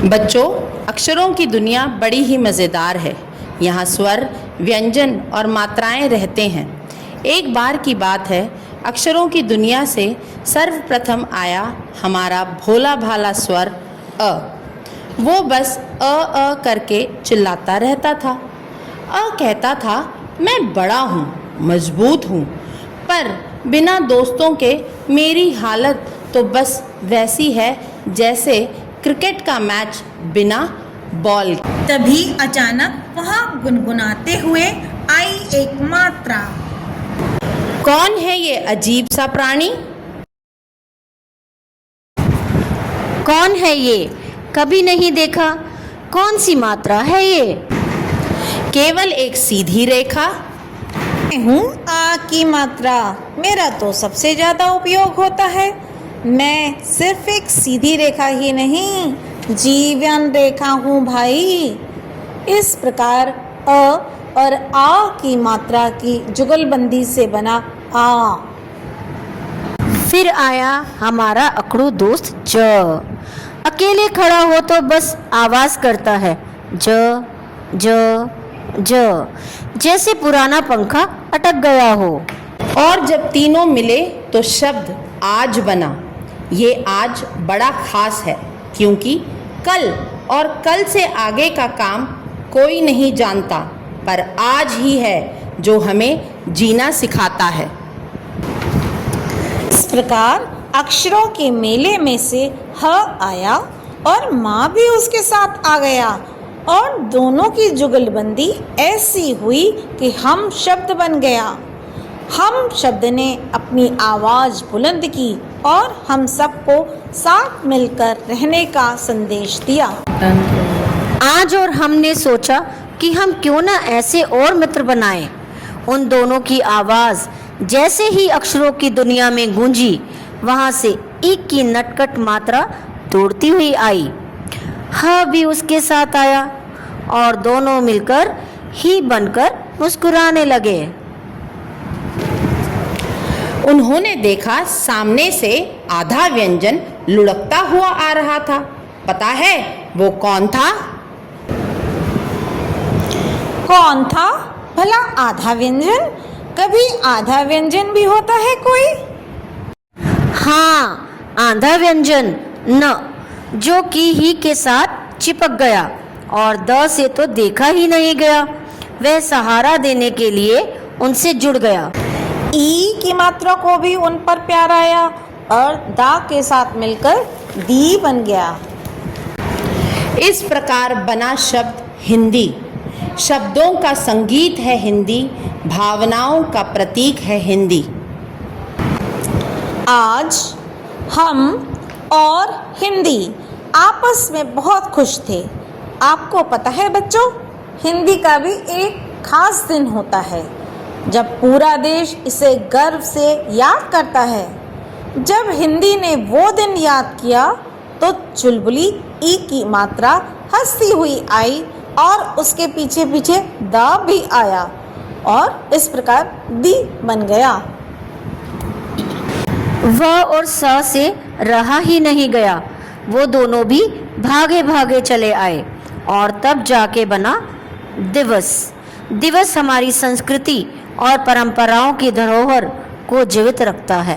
बच्चों, अक्षरों की दुनिया बड़ी ही मज़ेदार है। यहाँ स्वर, व्यंजन और मात्राएं रहते हैं। एक बार की बात है, अक्षरों की दुनिया से सर्वप्रथम आया हमारा भोला भाला स्वर अ। वो बस अ करके चिल्लाता रहता था। अ कहता था, मैं बड़ा हूँ, मजबूत हूँ, पर बिना दोस्तों के मेरी हालत तो बस वैसी है जैसे क्रिकेट का मैच बिना बॉल। तभी अचानक वहाँ गुनगुनाते हुए आई एक मात्रा। कौन है ये अजीब सा प्राणी? कौन है ये? कभी नहीं देखा। कौन सी मात्रा है ये? केवल एक सीधी रेखा। मैं हूँ आ की मात्रा। मेरा तो सबसे ज़्यादा उपयोग होता है। मैं सिर्फ एक सीधी रेखा ही नहीं, जीवन रेखा हूँ भाई। इस प्रकार अ और आ की मात्रा की जुगलबंदी से बना आ। फिर आया हमारा अकड़ू दोस्त ज। अकेले खड़ा हो तो बस आवाज करता है ज ज ज, जैसे पुराना पंखा अटक गया हो। और जब तीनों मिले तो शब्द आज बना। ये आज बड़ा खास है क्योंकि कल और कल से आगे का काम कोई नहीं जानता, पर आज ही है जो हमें जीना सिखाता है। इस प्रकार अक्षरों के मेले में से ह आया और माँ भी उसके साथ आ गया और दोनों की जुगलबंदी ऐसी हुई कि हम शब्द बन गया। हम शब्द ने अपनी आवाज़ बुलंद की और हम सबको साथ मिलकर रहने का संदेश दिया। आज और हमने सोचा कि हम क्यों ना ऐसे और मित्र बनाएं। उन दोनों की आवाज जैसे ही अक्षरों की दुनिया में गूंजी, वहां से एक की नटखट मात्रा तोड़ती हुई आई। ह भी उसके साथ आया और दोनों मिलकर ही बनकर मुस्कुराने लगे। उन्होंने देखा सामने से आधा व्यंजन लुढ़कता हुआ आ रहा था। पता है वो कौन था? कौन था भला आधा व्यंजन? कभी आधा व्यंजन भी होता है कोई? हाँ, आधा व्यंजन न, जो कि ही के साथ चिपक गया और द से तो देखा ही नहीं गया। वह सहारा देने के लिए उनसे जुड़ गया। ई की मात्रा को भी उन पर प्यार आया और दा के साथ मिलकर दी बन गया। इस प्रकार बना शब्द हिंदी। शब्दों का संगीत है हिंदी, भावनाओं का प्रतीक है हिंदी। आज हम और हिंदी आपस में बहुत खुश थे। आपको पता है बच्चों, हिंदी का भी एक खास दिन होता है जब पूरा देश इसे गर्व से याद करता है। जब हिंदी ने वो दिन याद किया तो चुलबुली ई की मात्रा हंसती हुई आई और उसके पीछे पीछे दा भी आया और इस प्रकार दी बन गया। व और स से रहा ही नहीं गया। वो दोनों भी भागे भागे चले आए और तब जाके बना दिवस। दिवस हमारी संस्कृति और परंपराओं की धरोहर को जीवित रखता है।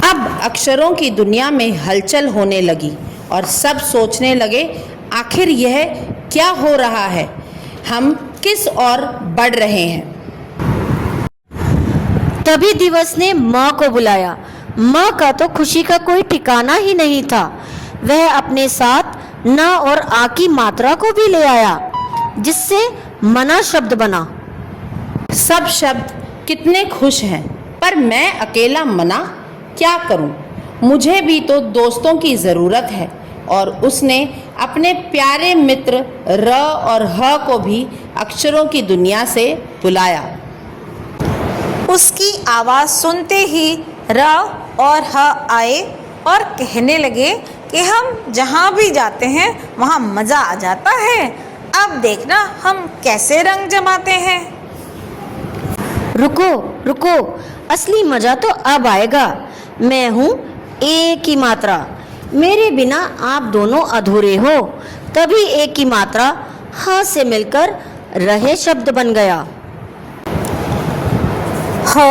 अब अक्षरों की दुनिया में हलचल होने लगी और सब सोचने लगे, आखिर यह क्या हो रहा है? हम किस ओर बढ़ रहे हैं? तभी दिवस ने माँ को बुलाया। माँ का तो खुशी का कोई ठिकाना ही नहीं था। वह अपने साथ न और आ की मात्रा को भी ले आया, जिससे मना शब्द बना। सब शब्द कितने खुश हैं, पर मैं अकेला मना क्या करूं? मुझे भी तो दोस्तों की ज़रूरत है। और उसने अपने प्यारे मित्र र और ह को भी अक्षरों की दुनिया से बुलाया। उसकी आवाज़ सुनते ही र और ह आए और कहने लगे कि हम जहाँ भी जाते हैं वहाँ मज़ा आ जाता है। अब देखना हम कैसे रंग जमाते हैं। रुको रुको, असली मजा तो अब आएगा। मैं हूँ ए की मात्रा। मेरे बिना आप दोनों अधूरे हो। तभी एक की मात्रा ह से मिलकर रहे शब्द बन गया। ह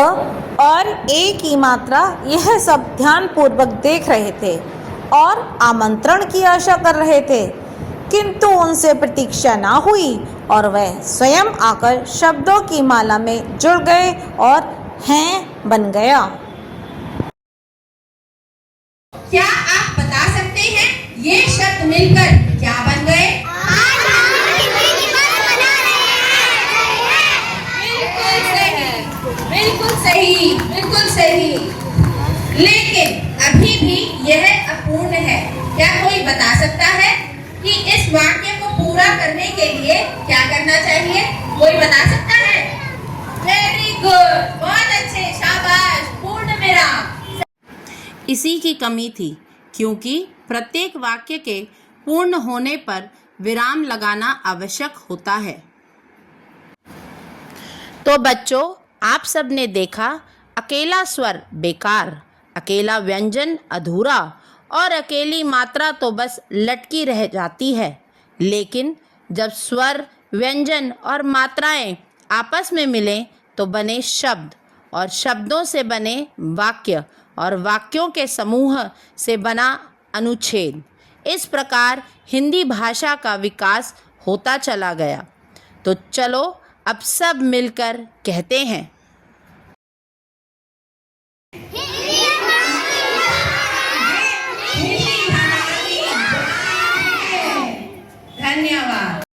और ए की मात्रा यह सब ध्यानपूर्वक देख रहे थे और आमंत्रण की आशा कर रहे थे, किंतु उनसे प्रतीक्षा ना हुई और वह स्वयं आकर शब्दों की माला में जुड़ गए और हैं बन गया। क्या आप बता सकते हैं ये शब्द मिलकर क्या बन गए? बिल्कुल सही, बिल्कुल सही। लेकिन अभी भी यह अपूर्ण है। क्या कोई बता सकता है कि इस वाक्य को पूरा करने के लिए क्या करना चाहिए? कोई बता सकता है? वेरी गुड, बहुत अच्छे, शाबाश, पूर्ण विराम। इसी की कमी थी, क्योंकि प्रत्येक वाक्य के पूर्ण होने पर विराम लगाना आवश्यक होता है। तो बच्चों, आप सब ने देखा, अकेला स्वर बेकार, अकेला व्यंजन अधूरा और अकेली मात्रा तो बस लटकी रह जाती है। लेकिन जब स्वर, व्यंजन और मात्राएं आपस में मिलें तो बने शब्द, और शब्दों से बने वाक्य, और वाक्यों के समूह से बना अनुच्छेद। इस प्रकार हिंदी भाषा का विकास होता चला गया। तो चलो अब सब मिलकर कहते हैं,